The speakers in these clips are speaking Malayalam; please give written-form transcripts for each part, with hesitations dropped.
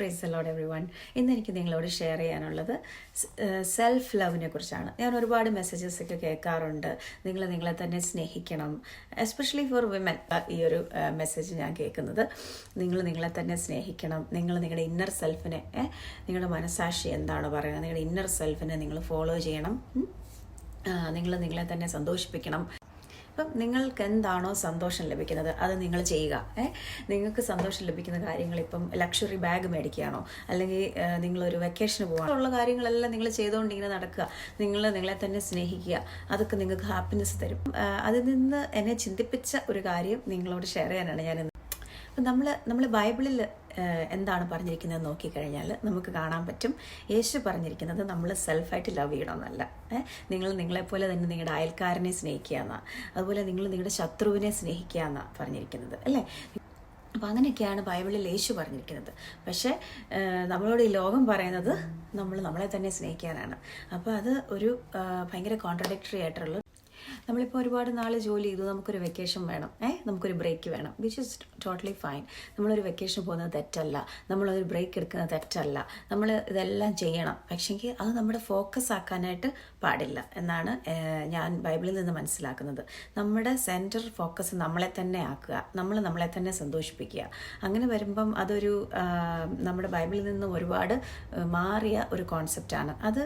Praise the Lord everyone. ഇന്ന് എനിക്ക് നിങ്ങളോട് ഷെയർ ചെയ്യാനുള്ളത് സെൽഫ് ലവിനെ കുറിച്ചാണ്. ഞാൻ ഒരുപാട് മെസ്സേജസ് ഒക്കെ കേൾക്കാറുണ്ട്. നിങ്ങൾ നിങ്ങളെ തന്നെ സ്നേഹിക്കണം, എസ്പെഷ്യലി ഫോർ വിമൻ. ഈ ഒരു മെസ്സേജ് ഞാൻ കേൾക്കുന്നത്, നിങ്ങൾ നിങ്ങളെ തന്നെ സ്നേഹിക്കണം, നിങ്ങൾ നിങ്ങളുടെ ഇന്നർ സെൽഫിനെ, നിങ്ങളുടെ മനസാക്ഷി എന്താണോ പറയുന്നത്, നിങ്ങളുടെ ഇന്നർ സെൽഫിനെ നിങ്ങൾ ഫോളോ ചെയ്യണം, നിങ്ങൾ നിങ്ങളെ തന്നെ സന്തോഷിപ്പിക്കണം. അപ്പം നിങ്ങൾക്ക് എന്താണോ സന്തോഷം ലഭിക്കുന്നത് അത് നിങ്ങൾ ചെയ്യുക. നിങ്ങൾക്ക് സന്തോഷം ലഭിക്കുന്ന കാര്യങ്ങൾ, ഇപ്പം ലക്ഷറി ബാഗ് മേടിക്കുകയാണോ, അല്ലെങ്കിൽ നിങ്ങളൊരു വെക്കേഷന് പോകാനോ ഉള്ള കാര്യങ്ങളെല്ലാം നിങ്ങൾ ചെയ്തുകൊണ്ട് ഇങ്ങനെ നടക്കുക. നിങ്ങൾ നിങ്ങളെ തന്നെ സ്നേഹിക്കുക, അതൊക്കെ നിങ്ങൾക്ക് ഹാപ്പിനെസ് തരും. അതിൽ നിന്ന് എന്നെ ചിന്തിപ്പിച്ച ഒരു കാര്യം നിങ്ങളോട് ഷെയർ ചെയ്യാനാണ് ഞാനിന്ന്. അപ്പം നമ്മൾ ബൈബിളിൽ എന്താണ് പറഞ്ഞിരിക്കുന്നത് നോക്കിക്കഴിഞ്ഞാൽ നമുക്ക് കാണാൻ പറ്റും. യേശു പറഞ്ഞിരിക്കുന്നത് നമ്മൾ സെൽഫായിട്ട് ലവ് ചെയ്യണമെന്നല്ല. നിങ്ങൾ നിങ്ങളെപ്പോലെ തന്നെ നിങ്ങളുടെ അയൽക്കാരനെ സ്നേഹിക്കുക എന്നാണ്, അതുപോലെ നിങ്ങൾ നിങ്ങളുടെ ശത്രുവിനെ സ്നേഹിക്കുക എന്നാണ് പറഞ്ഞിരിക്കുന്നത്, അല്ലേ? അപ്പം അങ്ങനെയൊക്കെയാണ് ബൈബിളിൽ യേശു പറഞ്ഞിരിക്കുന്നത്. പക്ഷേ നമ്മളോട് ഈ ലോകം പറയുന്നത് നമ്മളെ തന്നെ സ്നേഹിക്കാനാണ്. അപ്പോൾ അത് ഒരു ഭയങ്കര കോൺട്രഡിക്ടറി ആയിട്ടുള്ള, നമ്മളിപ്പോൾ ഒരുപാട് നാൾ ജോലി ചെയ്തു, നമുക്കൊരു വെക്കേഷൻ വേണം, നമുക്കൊരു ബ്രേക്ക് വേണം, വിച്ച് ഇസ് ടോട്ടലി ഫൈൻ. നമ്മളൊരു വെക്കേഷൻ പോകുന്നത് തെറ്റല്ല, നമ്മളൊരു ബ്രേക്ക് എടുക്കുന്നത് തെറ്റല്ല, നമ്മൾ ഇതെല്ലാം ചെയ്യണം. പക്ഷേങ്കിൽ അത് നമ്മുടെ ഫോക്കസ് ആക്കാനായിട്ട് പാടില്ല എന്നാണ് ഞാൻ ബൈബിളിൽ നിന്ന് മനസ്സിലാക്കുന്നത്. നമ്മുടെ സെൻറ്റർ ഫോക്കസ് നമ്മളെ തന്നെ ആക്കുക, നമ്മളെ തന്നെ സന്തോഷിപ്പിക്കുക. അങ്ങനെ വരുമ്പം അതൊരു നമ്മുടെ ബൈബിളിൽ നിന്ന് ഒരുപാട് മാറിയ ഒരു കോൺസെപ്റ്റാണ്. അത്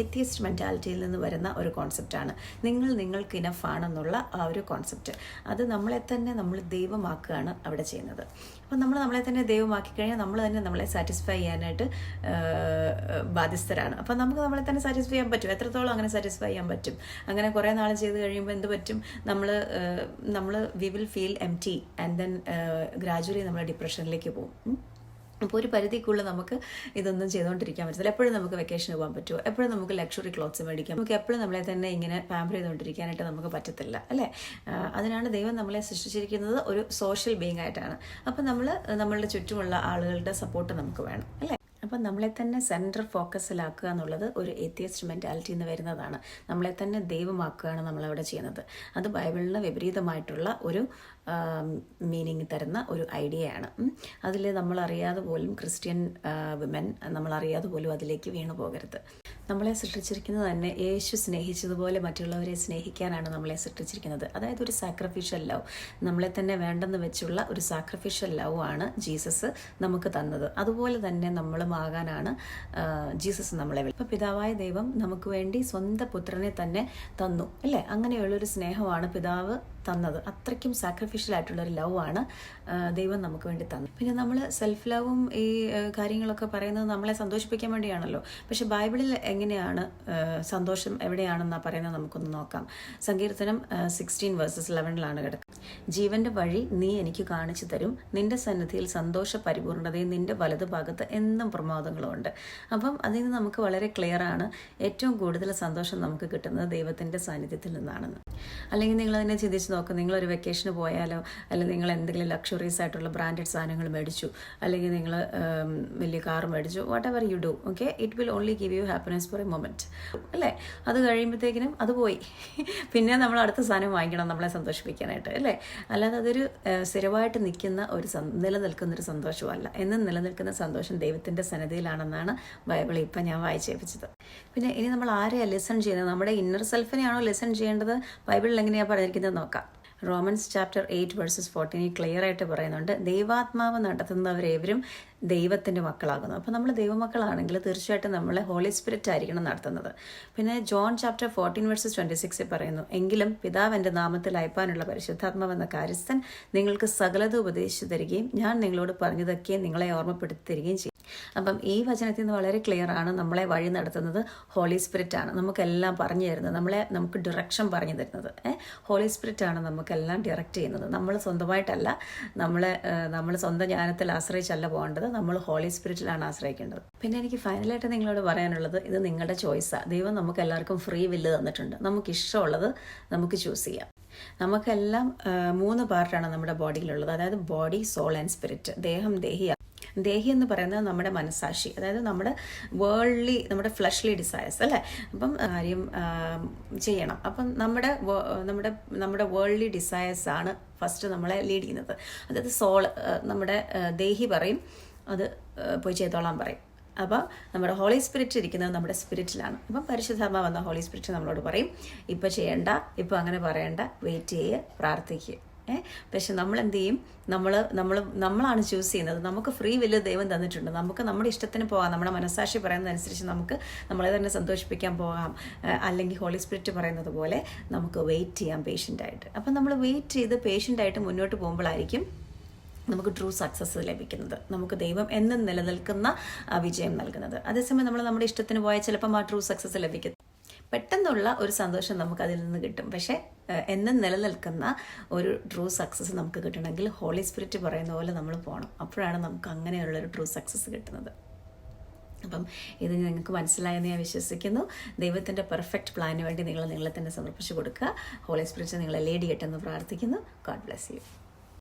ഏത്തിയസ്റ്റ് മെൻറ്റാലിറ്റിയിൽ നിന്ന് വരുന്ന ഒരു കോൺസെപ്റ്റാണ്. നിങ്ങൾക്ക് ഇനഫ് ആണെന്നുള്ള ആ ഒരു കോൺസെപ്റ്റ്. അത് നമ്മളെ തന്നെ നമ്മൾ ദൈവമാക്കുകയാണ് അവിടെ ചെയ്യുന്നത്. അപ്പം നമ്മളെ തന്നെ ദൈവമാക്കി കഴിഞ്ഞാൽ നമ്മൾ തന്നെ നമ്മളെ സാറ്റിസ്ഫൈ ചെയ്യാനായിട്ട് ബാധ്യസ്ഥരാണ്. അപ്പം നമുക്ക് നമ്മളെ തന്നെ സാറ്റിസ്ഫൈ ചെയ്യാൻ പറ്റും. എത്രത്തോളം അങ്ങനെ സാറ്റിസ്ഫൈ ചെയ്യാൻ പറ്റും? അങ്ങനെ കുറേ നാൾ ചെയ്ത് കഴിയുമ്പോൾ എന്ത് പറ്റും? നമ്മൾ we will feel empty and then gradually നമ്മൾ ഡിപ്രഷനിലേക്ക് പോകും. അപ്പോൾ ഒരു പരിധിക്കുള്ളിൽ നമുക്ക് ഇതൊന്നും ചെയ്തുകൊണ്ടിരിക്കാൻ പറ്റില്ല. എപ്പോഴും നമുക്ക് വെക്കേഷന് പോകാൻ പറ്റുമോ? എപ്പോഴും നമുക്ക് ലക്ഷറി ക്ലോത്ത്സ് മേടിക്കാം? നമുക്ക് എപ്പോഴും നമ്മളെ തന്നെ ഇങ്ങനെ പാമ്പർ ചെയ്തുകൊണ്ടിരിക്കാനായിട്ട് നമുക്ക് പറ്റത്തില്ല, അല്ലേ? അതിനാണ് ദൈവം നമ്മളെ സൃഷ്ടിച്ചിരിക്കുന്നത് ഒരു സോഷ്യൽ ബീയിങ് ആയിട്ടാണ്. അപ്പം നമ്മളുടെ ചുറ്റുമുള്ള ആളുകളുടെ സപ്പോർട്ട് നമുക്ക് വേണം, അല്ലേ? അപ്പം നമ്മളെ തന്നെ സെൻട്രൽ ഫോക്കസിലാക്കുക എന്നുള്ളത് ഒരു ഏത്തിയസ്റ്റ് മെൻറ്റാലിറ്റിയിൽ നിന്ന് വരുന്നതാണ്. നമ്മളെ തന്നെ ദൈവമാക്കുകയാണ് നമ്മളവിടെ ചെയ്യുന്നത്. അത് ബൈബിളിന് വിപരീതമായിട്ടുള്ള ഒരു മീനിങ് തരുന്ന ഒരു ഐഡിയയാണ്. അതിൽ നമ്മളറിയാതെ പോലും ക്രിസ്ത്യൻ വിമൻ നമ്മളറിയാതെ പോലും അതിലേക്ക് വീണു പോകരുത്. നമ്മളെ സൃഷ്ടിച്ചിരിക്കുന്നത് തന്നെ യേശു സ്നേഹിച്ചതുപോലെ മറ്റുള്ളവരെ സ്നേഹിക്കാനാണ് നമ്മളെ സൃഷ്ടിച്ചിരിക്കുന്നത്. അതായത് ഒരു സാക്രിഫിഷ്യൽ ലവ്, നമ്മളെ തന്നെ വേണ്ടെന്ന് വെച്ചുള്ള ഒരു സാക്രിഫിഷ്യൽ ലവ് ആണ് ജീസസ് നമുക്ക് തന്നത്. അതുപോലെ തന്നെ നമ്മളുമാകാനാണ് ജീസസ് നമ്മളെ വിളിച്ചത്. അപ്പോൾ പിതാവായ ദൈവം നമുക്ക് വേണ്ടി സ്വന്തം പുത്രനെ തന്നെ തന്നു, അല്ലേ? അങ്ങനെയുള്ളൊരു സ്നേഹമാണ് പിതാവ് തന്നത്. അത്രയ്ക്കും സാക്രിഫിഷ്യൽ ആയിട്ടുള്ളൊരു ലവ് ആണ് ദൈവം നമുക്ക് വേണ്ടി തന്നത്. പിന്നെ നമ്മൾ സെൽഫ് ലവും ഈ കാര്യങ്ങളൊക്കെ പറയുന്നത് നമ്മളെ സന്തോഷിപ്പിക്കാൻ വേണ്ടിയാണല്ലോ. പക്ഷെ ബൈബിളിൽ എങ്ങനെയാണ് സന്തോഷം എവിടെയാണെന്നാണ് പറയുന്നത് നമുക്കൊന്ന് നോക്കാം. സങ്കീർത്തനം 16:11 കിടക്കുന്നത്. ജീവന്റെ വഴി നീ എനിക്ക് കാണിച്ചു തരും, നിന്റെ സന്നിധിയിൽ സന്തോഷ പരിപൂർണതയും നിന്റെ വലതു ഭാഗത്ത് എന്നും പ്രമോദങ്ങളുമുണ്ട്. അപ്പം അതിൽ നിന്ന് നമുക്ക് വളരെ ക്ലിയർ ആണ് ഏറ്റവും കൂടുതൽ സന്തോഷം നമുക്ക് കിട്ടുന്നത് ദൈവത്തിൻ്റെ സാന്നിധ്യത്തിൽ നിന്നാണെന്ന്. അല്ലെങ്കിൽ നിങ്ങളതിനെ ചിന്തിച്ച് നോക്കുക. നിങ്ങളൊരു വെക്കേഷന് പോയാലോ, അല്ലെങ്കിൽ നിങ്ങൾ എന്തെങ്കിലും ലക്ഷറീസ് ആയിട്ടുള്ള ബ്രാൻഡഡ് സാധനങ്ങൾ മേടിച്ചു, അല്ലെങ്കിൽ നിങ്ങൾ വലിയ കാർ മേടിച്ചു, what ever you do, okay, it will only give you happiness four A moment, അല്ലേ? അത് കഴിയുമ്പോഴത്തേക്കിനും അത് പോയി. പിന്നെ നമ്മൾ അടുത്ത സാധനം വാങ്ങിക്കണം നമ്മളെ സന്തോഷിപ്പിക്കാനായിട്ട്, അല്ലേ? അല്ലാതെ അതൊരു സ്ഥിരമായിട്ട് നിലനിൽക്കുന്നൊരു സന്തോഷമല്ല. എന്നും നിലനിൽക്കുന്ന സന്തോഷം ദൈവത്തിൻ്റെ സന്നിധിയിലാണെന്നാണ് ബൈബിളിൽ ഇപ്പം ഞാൻ വായിച്ചേപ്പിച്ചത്. പിന്നെ ഇനി നമ്മൾ ആരെയാണ് ലിസൺ ചെയ്യുന്നത്? നമ്മുടെ ഇന്നർ സെൽഫിനെയാണോ ലിസൺ ചെയ്യേണ്ടത്? ബൈബിളിൽ എങ്ങനെയാണ് പറഞ്ഞിരിക്കുന്നത് നോക്കാം. റോമൻസ് ചാപ്റ്റർ 8:14 ക്ലിയർ ആയിട്ട് പറയുന്നുണ്ട്, ദൈവാത്മാവ് നടത്തുന്നവരേവരും ദൈവത്തിൻ്റെ മക്കളാകുന്നു. അപ്പോൾ നമ്മൾ ദൈവമക്കളാണെങ്കിൽ തീർച്ചയായിട്ടും നമ്മളെ ഹോളി സ്പിരിറ്റ് ആയിരിക്കണം നടത്തുന്നത്. പിന്നെ ജോൺ ചാപ്റ്റർ 14:26 പറയുന്നു, എങ്കിലും പിതാവ് എൻ്റെ നാമത്തിൽ അയപ്പാനുള്ള പരിശുദ്ധാത്മാവെന്ന കാര്യസ്ഥൻ നിങ്ങൾക്ക് സകലതും ഉപദേശിച്ചു തരികയും ഞാൻ നിങ്ങളോട് പറഞ്ഞതൊക്കെ നിങ്ങളെ ഓർമ്മപ്പെടുത്തി തരികയും ചെയ്യും. അപ്പം ഈ വചനത്തിൽ നിന്ന് വളരെ ക്ലിയർ ആണ്, നമ്മളെ വഴി നടത്തുന്നത് ഹോളി സ്പിരിറ്റ് ആണ്. നമുക്കെല്ലാം പറഞ്ഞു തരുന്നത്, നമുക്ക് ഡിറക്ഷൻ പറഞ്ഞു തരുന്നത് ഹോളി സ്പിരിറ്റ് ആണ്. നമുക്കെല്ലാം ഡിറക്റ്റ് ചെയ്യുന്നത് നമ്മൾ സ്വന്തമായിട്ടല്ല, നമ്മൾ സ്വന്തം ജ്ഞാനത്തിൽ ആശ്രയിച്ചല്ല പോകേണ്ടത്, നമ്മൾ ഹോളി സ്പിരിറ്റിലാണ് ആശ്രയിക്കേണ്ടത്. പിന്നെ എനിക്ക് ഫൈനലായിട്ട് നിങ്ങളോട് പറയാനുള്ളത്, ഇത് നിങ്ങളുടെ ചോയ്സാണ്. ദൈവം നമുക്ക് എല്ലാവർക്കും ഫ്രീ വില്ല് തന്നിട്ടുണ്ട്. നമുക്ക് ഇഷ്ടമുള്ളത് നമുക്ക് ചൂസ് ചെയ്യാം. നമുക്കെല്ലാം 3 പാർട്ടാണ് നമ്മുടെ ബോഡിയിലുള്ളത്. അതായത് ബോഡി, സോൾ ആൻഡ് സ്പിരിറ്റ്. ദേഹി എന്ന് പറയുന്നത് നമ്മുടെ മനസാക്ഷി, അതായത് നമ്മുടെ ഫ്ലഷ്ലി ഡിസയേഴ്സ്, അല്ലേ? അപ്പം കാര്യം ചെയ്യണം. അപ്പം നമ്മുടെ വേൾഡ്ലി ഡിസയേഴ്സ് ആണ് ഫസ്റ്റ് നമ്മളെ ലീഡ് ചെയ്യുന്നത്. അതായത് സോൾ, നമ്മുടെ ദേഹി പറയും അത് പോയി ചെയ്തോളാൻ പറയും. അപ്പോൾ നമ്മുടെ ഹോളി സ്പിരിറ്റ് ഇരിക്കുന്നത് നമ്മുടെ സ്പിരിറ്റിലാണ്. അപ്പം പരിശുദ്ധാത്മ വന്ന ഹോളി സ്പിരിറ്റ് നമ്മളോട് പറയും, ഇപ്പോൾ ചെയ്യണ്ട, ഇപ്പോൾ അങ്ങനെ പറയണ്ട, വെയിറ്റ് ചെയ്യുക, പ്രാർത്ഥിക്കുക. പക്ഷെ നമ്മൾ എന്ത് ചെയ്യും? നമ്മളാണ് ചൂസ് ചെയ്യുന്നത്. നമുക്ക് ഫ്രീ വില്ല് ദൈവം തന്നിട്ടുണ്ട്. നമുക്ക് നമ്മുടെ ഇഷ്ടത്തിന് പോകാം, നമ്മുടെ മനസ്സാക്ഷി പറയുന്നതനുസരിച്ച് നമുക്ക് നമ്മളെ തന്നെ സന്തോഷിപ്പിക്കാൻ പോകാം. അല്ലെങ്കിൽ ഹോളി സ്പിരിറ്റ് പറയുന്നത് പോലെ നമുക്ക് വെയിറ്റ് ചെയ്യാം പേഷ്യൻ്റായിട്ട്. അപ്പം നമ്മൾ വെയിറ്റ് ചെയ്ത് പേഷ്യൻ്റായിട്ട് മുന്നോട്ട് പോകുമ്പോഴായിരിക്കും നമുക്ക് ട്രൂ സക്സസ് ലഭിക്കുന്നത്, നമുക്ക് ദൈവം എന്നും നിലനിൽക്കുന്ന വിജയം നൽകുന്നത്. അതേസമയം നമ്മൾ നമ്മുടെ ഇഷ്ടത്തിന് പോയാൽ ചിലപ്പം ആ ട്രൂ സക്സസ് ലഭിക്കും. പെട്ടെന്നുള്ള ഒരു സന്തോഷം നമുക്ക് അതിൽ നിന്ന് കിട്ടും. പക്ഷേ എന്നും നിലനിൽക്കുന്ന ഒരു ട്രൂ സക്സസ് നമുക്ക് കിട്ടണമെങ്കിൽ ഹോളി സ്പിരിറ്റ് പറയുന്ന പോലെ നമ്മൾ പോകണം. അപ്പോഴാണ് നമുക്ക് അങ്ങനെയുള്ളൊരു ട്രൂ സക്സസ് കിട്ടുന്നത്. അപ്പം ഇത് നിങ്ങൾക്ക് മനസ്സിലായെന്ന് ഞാൻ വിശ്വസിക്കുന്നു. ദൈവത്തിൻ്റെ പെർഫെക്റ്റ് പ്ലാനിന് വേണ്ടി നിങ്ങളെ തന്നെ സമർപ്പിച്ച് കൊടുക്കുക. ഹോളി സ്പിരിറ്റ് നിങ്ങളെ ലീഡ് ചെയ്യട്ടെന്ന് പ്രാർത്ഥിക്കുന്നു. God bless you.